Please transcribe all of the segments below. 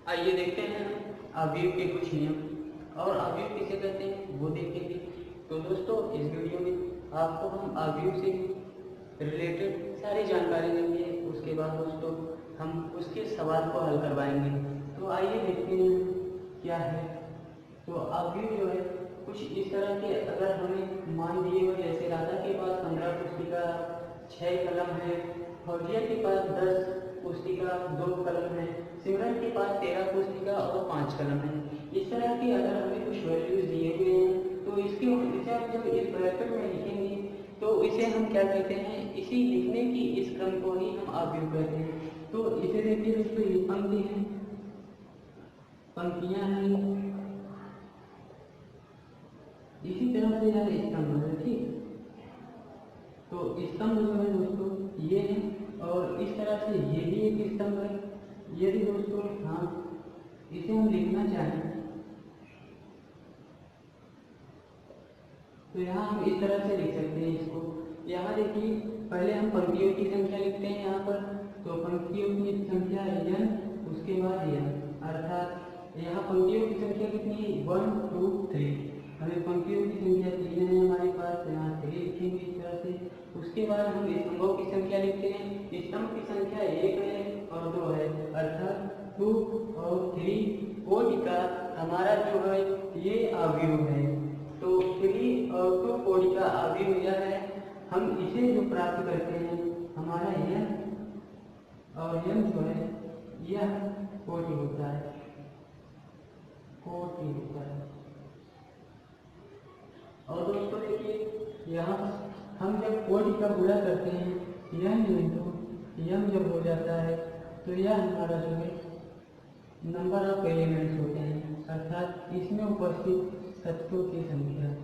आइए देखते हैं अवयव के कुछ नियम और अवयव किसे कहते हैं वो देखेंगे। तो दोस्तों इस वीडियो में आपको हम अवयव से रिलेटेड सारी जानकारी देंगे। उसके बाद दोस्तों हम उसके सवाल को हल करवाएंगे। तो आइए देखते हैं क्या है। तो अवयव जो है कुछ इस तरह के अगर हमें मान दिए हो, जैसे राधा के पास 15 पुस्तिका 6 कलम है, फौजिया के पास 10 पुस्तिका 2 कलम है, सिमरन के पास 13 पुस्तिका और 5 कलम है। इस तरह के अगर हमें कुछ वैल्यूज दिए हुए हैं तो इसे हम जब इस ब्रैकेट में लिखेंगे तो इसे हम क्या कहते हैं, इसी लिखने की इस क्रम को ही हम अवयव कहते हैं। तो इसे देखिए दोस्तों, ये पंक्ति है, पंक्तियां हैं, इसी तरह से यह स्तंभ है। ठीक, तो स्तंभ जो है दोस्तों ये है और इस तरह से ये भी एक स्तंभ है। यदि दोस्तों हाँ इसे हम लिखना चाहें तो यहाँ हम इस तरह से लिख सकते हैं इसको। यहाँ देखिए पहले हम पंक्तियों की संख्या लिखते हैं यहाँ पर। तो पंक्तियों की संख्या n, उसके बाद n, अर्थात यहाँ पंक्तियों की संख्या कितनी है 1 2 3। हमें पंक्तियों की संख्या 3 है हमारे पास, यहाँ 3 लिखेंगे इस तरह से। उसके बाद हम स्तंभों की संख्या लिखते हैं। स्तंभ की संख्या 1 है और 2 है, अर्थात 2 और 3। कोटि का हमारा जो है ये अवयव है। तो 3 और 2 कोटि का अवयव यह है। हम इसे जो प्राप्त करते हैं हमारा n और m जो है यह कोटि होता है, कोटि होता है। और दोस्तों देखिए यहाँ हम जब कोटि का गुणा करते हैं n इंटू m जब हो जाता है तो यह हमारा जो है नंबर ऑफ एलिमेंट्स होते हैं, अर्थात इसमें उपस्थित तत्वों की संख्या।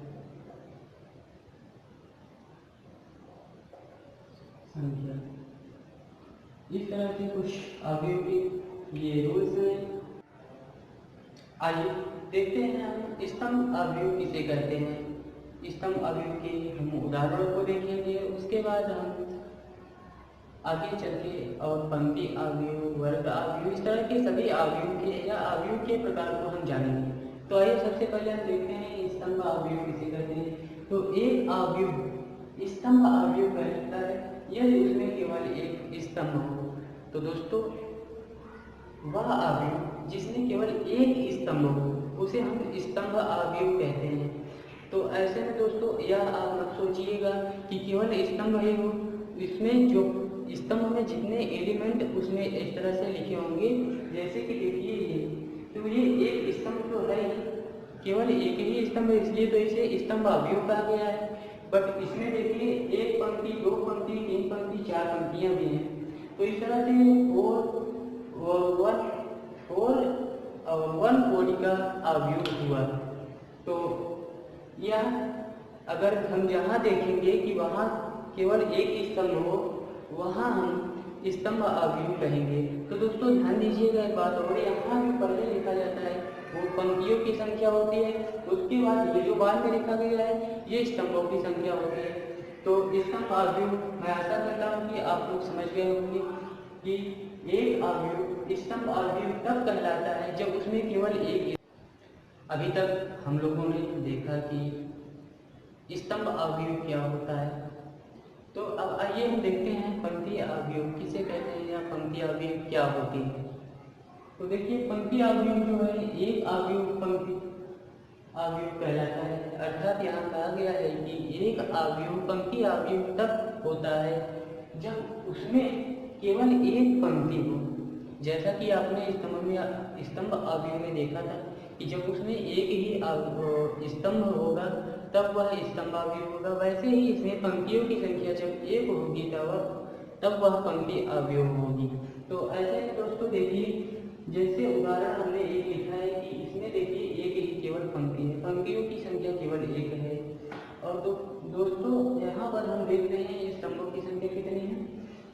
इस तरह से कुछ अवयव के ये रूल्स हैं। आइए देखते हैं हम स्तंभ अवयव किसे कहते हैं। स्तंभ अवयव के हम उदाहरणों को देखेंगे, उसके बाद हम आगे चल के और पंक्ति अवयव, वर्ग अवयव, इस तरह के सभी अवयव के या अवयव के प्रकार को हम जानेंगे। तो आइए सबसे पहले हम देखते हैं स्तंभ अवयव किसे कहते हैं। तो एक अवयव स्तंभ अवयव कहलाता है यदि उसमें केवल एक स्तंभ हो। तो दोस्तों वह अवयव जिसमें केवल एक स्तंभ हो उसे हम स्तंभ अवयव कहते हैं। तो ऐसे में दोस्तों यह आप मत सोचिएगा कि केवल स्तंभ ही हो, इसमें जो स्तंभ में जितने एलिमेंट उसमें इस तरह से लिखे होंगे, जैसे कि देखिए ये, तो ये एक स्तंभ तो है ही, केवल एक ही स्तंभ है, इसलिए तो इसे स्तंभ अवयव कहा गया है। बट इसमें देखिए एक पंक्ति, 2 पंक्ति, 3 पंक्ति, 4 पंक्तियां भी हैं। तो इस तरह से 1 कोटि का अवयव हुआ। तो यह अगर हम जहाँ देखेंगे कि वहाँ केवल एक स्तंभ हो, वहाँ हम स्तंभ अवयव कहेंगे। तो दोस्तों ध्यान दीजिएगा एक बात, और यहाँ जो पहले लिखा जाता है वो पंक्तियों की संख्या होती है, उसके बाद ये जो बाद में लिखा गया है ये स्तंभों की संख्या होती है। तो स्तंभ अवयव मैं आशा करता हूँ कि आप लोग समझ गए होंगे कि एक अवयव स्तंभ अवयव तब कहलाता है जब उसमें केवल एक। अभी तक हम लोगों ने देखा कि स्तंभ अवयव क्या होता है। तो अब आइए हम देखते हैं पंक्ति अवयव किसे कहते हैं या पंक्ति अवयव क्या होती है। तो देखिए पंक्ति अवयव जो है एक अवयव पंक्ति अवयव कहलाता है, अर्थात यहाँ कहा गया है कि एक अवयव पंक्ति अवयव तब होता है जब उसमें केवल एक पंक्ति हो। जैसा कि आपने स्तंभ अवयव में देखा था कि जब उसमें एक ही स्तंभ होगा तब वह स्तंभ अवयव होगा, वैसे ही इसमें पंक्तियों की संख्या जब एक होगी तब वह पंक्ति अवयव होगी। तो ऐसे में दोस्तों देखिए जैसे उदाहरण हमने एक लिखा है कि इसमें देखिए एक ही केवल पंक्ति है, पंक्तियों की संख्या केवल एक है। और दोस्तों यहाँ पर हम देख रहे हैं स्तंभों की संख्या कितनी है।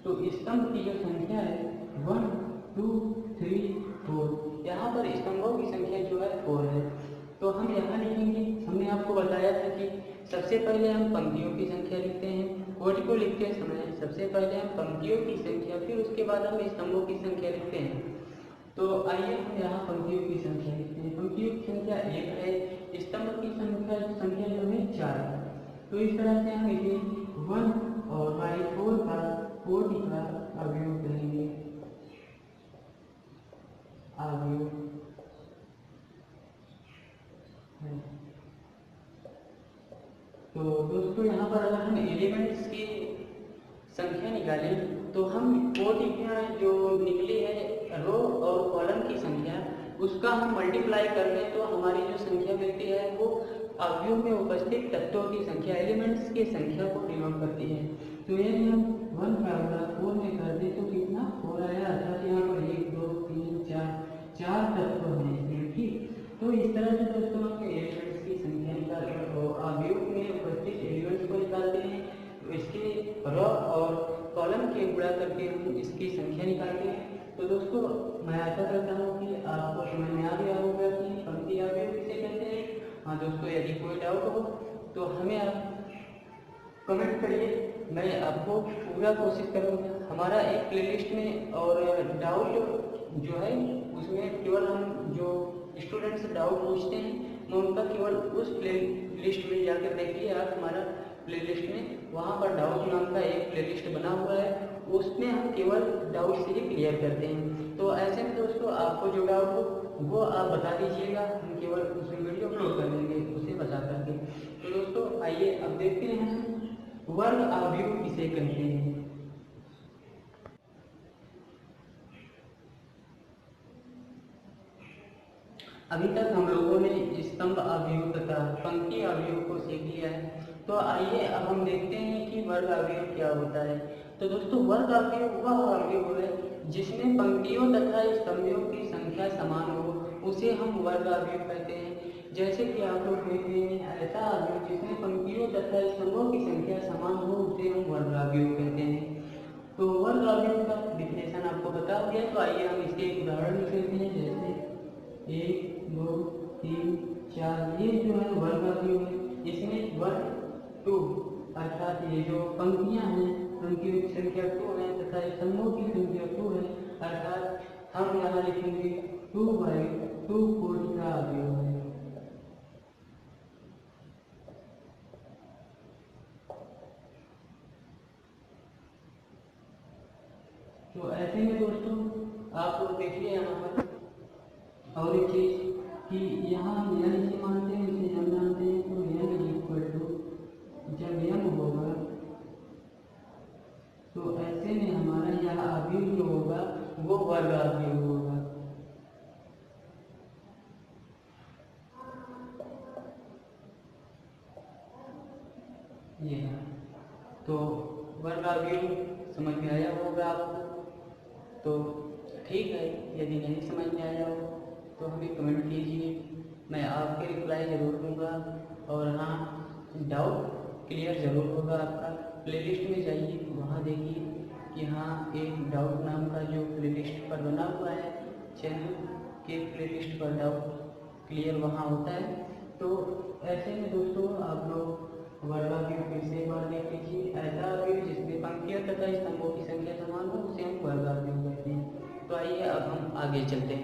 तो स्तंभ की जो संख्या है 1 2 3 4, यहाँ पर स्तंभों की संख्या जो है 4 है। तो हम यहाँ लिखेंगे, हमने आपको बताया था कि सबसे पहले हम पंक्तियों की संख्या लिखते हैं। कोटि को लिखते समय सबसे पहले हम पंक्तियों की संख्या, फिर उसके बाद हम स्तंभों की संख्या लिखते हैं। तो आइए हम यहाँ पंक्तियों की संख्या लिखते हैं। पंक्तियों की संख्या 1 है, स्तंभ की संख्या जो है 4 है। तो इस तरह से हम इसे 1 और बाई 4 का कोटि का अवयव करेंगे। अवयव तो दोस्तों यहाँ पर अगर हम एलिमेंट्स की संख्या निकालें तो हम कोटि जो निकली है रो और कॉलम की संख्या, उसका हम मल्टीप्लाई कर दें तो हमारी जो संख्या मिलती है वो अवयव में उपस्थित तत्वों की संख्या, एलिमेंट्स की संख्या को डिनोट करती है। तो यदि हम 1 का गुणा 4 में कर दें तो कितना 4 आया, अर्थात यहाँ पर 1 2 3 4 तत्व हैं इसमें, ठीक। तो इस तरह से दोस्तों हम एलिमेंट्स की संख्या निकाल अवयव में उपस्थित एलिमेंट्स को निकालते हैं। तो इसके रो और कॉलम के गुणा करके हम इसकी संख्या निकालते हैं। तो दोस्तों मैं आशा करता हूँ कि आपको समझ में आ गया होगा कि पंक्ति अवयव किसे कहते हैं। हाँ दोस्तों, यदि कोई डाउट हो तो हमें आप कमेंट करिए, मैं आपको पूरा कोशिश करूँगा। हमारा एक प्लेलिस्ट में और डाउट जो है उसमें केवल हम जो स्टूडेंट्स डाउट पूछते हैं मैं उनका केवल उस प्ले लिस्ट में जाकर देखिए आप, हमारा प्लेलिस्ट में वहाँ पर डाउट नाम का एक प्लेलिस्ट बना हुआ है, उसमें हम केवल डाउट से ही क्लियर करते हैं। तो ऐसे में दोस्तों आपको जो डाउट हो वो आप बता दीजिएगा, हम केवल उसमें वीडियो अपलोड कर देंगे उसे बता करके। तो दोस्तों आइए अब देखते हैं वर्ग अवयव किसे कहते हैं। अभी तक हम लोगों ने स्तंभ अवयव तथा पंक्ति अवयव को सीख लिया है। तो आइए अब हम देखते हैं कि वर्ग अवयव क्या होता है। तो दोस्तों वर्ग अवयव वह अवयव है जिसमें पंक्तियों तथा स्तंभों की संख्या समान हो, उसे हम वर्ग अवयव कहते हैं। जैसे कि आप लोग देखते हैं ऐसा अवयव जिसमें पंक्तियों तथा स्तंभों की संख्या समान हो उसे हम वर्ग अवयव कहते हैं। तो वर्ग अवयव का डिफिनेशन आपको बता दिया, तो आइए हम इसके एक उदाहरण लिख लेते हैं। जैसे 1 2 3 4 ये जो है वर्ग अवयव है। इसमें 1 2 अर्थात ये जो पंक्तियां हैं पंक्तियों की संख्या 2 है तथा स्तंभों की संख्या 2 है, अर्थात हम यहाँ लिखेंगे 2/2 कोटि का अवयव है। तो ऐसे में दोस्तों आप लोग देखिए यहाँ पर और एक चीज कि यहाँ हम यह इसे मानते हैं, इसे हम जानते हैं। तो यह इक्वल टू जब यम होगा तो ऐसे में हमारा यह अवयव जो होगा वो वर्ग अवयव होगा। ये तो वर्ग अवयव समझ में आया होगा आपको। तो ठीक है, यदि नहीं समझ में आया हो तो हमें कमेंट कीजिए, मैं आपके रिप्लाई ज़रूर दूंगा। और हाँ, डाउट क्लियर ज़रूर होगा आपका। प्लेलिस्ट में जाइए, वहाँ देखिए कि हाँ एक डाउट नाम का जो प्लेलिस्ट पर बना हुआ है, चैनल के प्लेलिस्ट पर डाउट क्लियर वहाँ होता है। तो ऐसे में दोस्तों आप लोग वर्ग अवयव फिर से एक बार देख लीजिए। ऐसा अवयव जिसमें पंक्तियों तथा स्तंभों की संख्या समान हो उसे हम वर्ग अवयव कहते हैं। तो आइए अब हम आगे चलते हैं।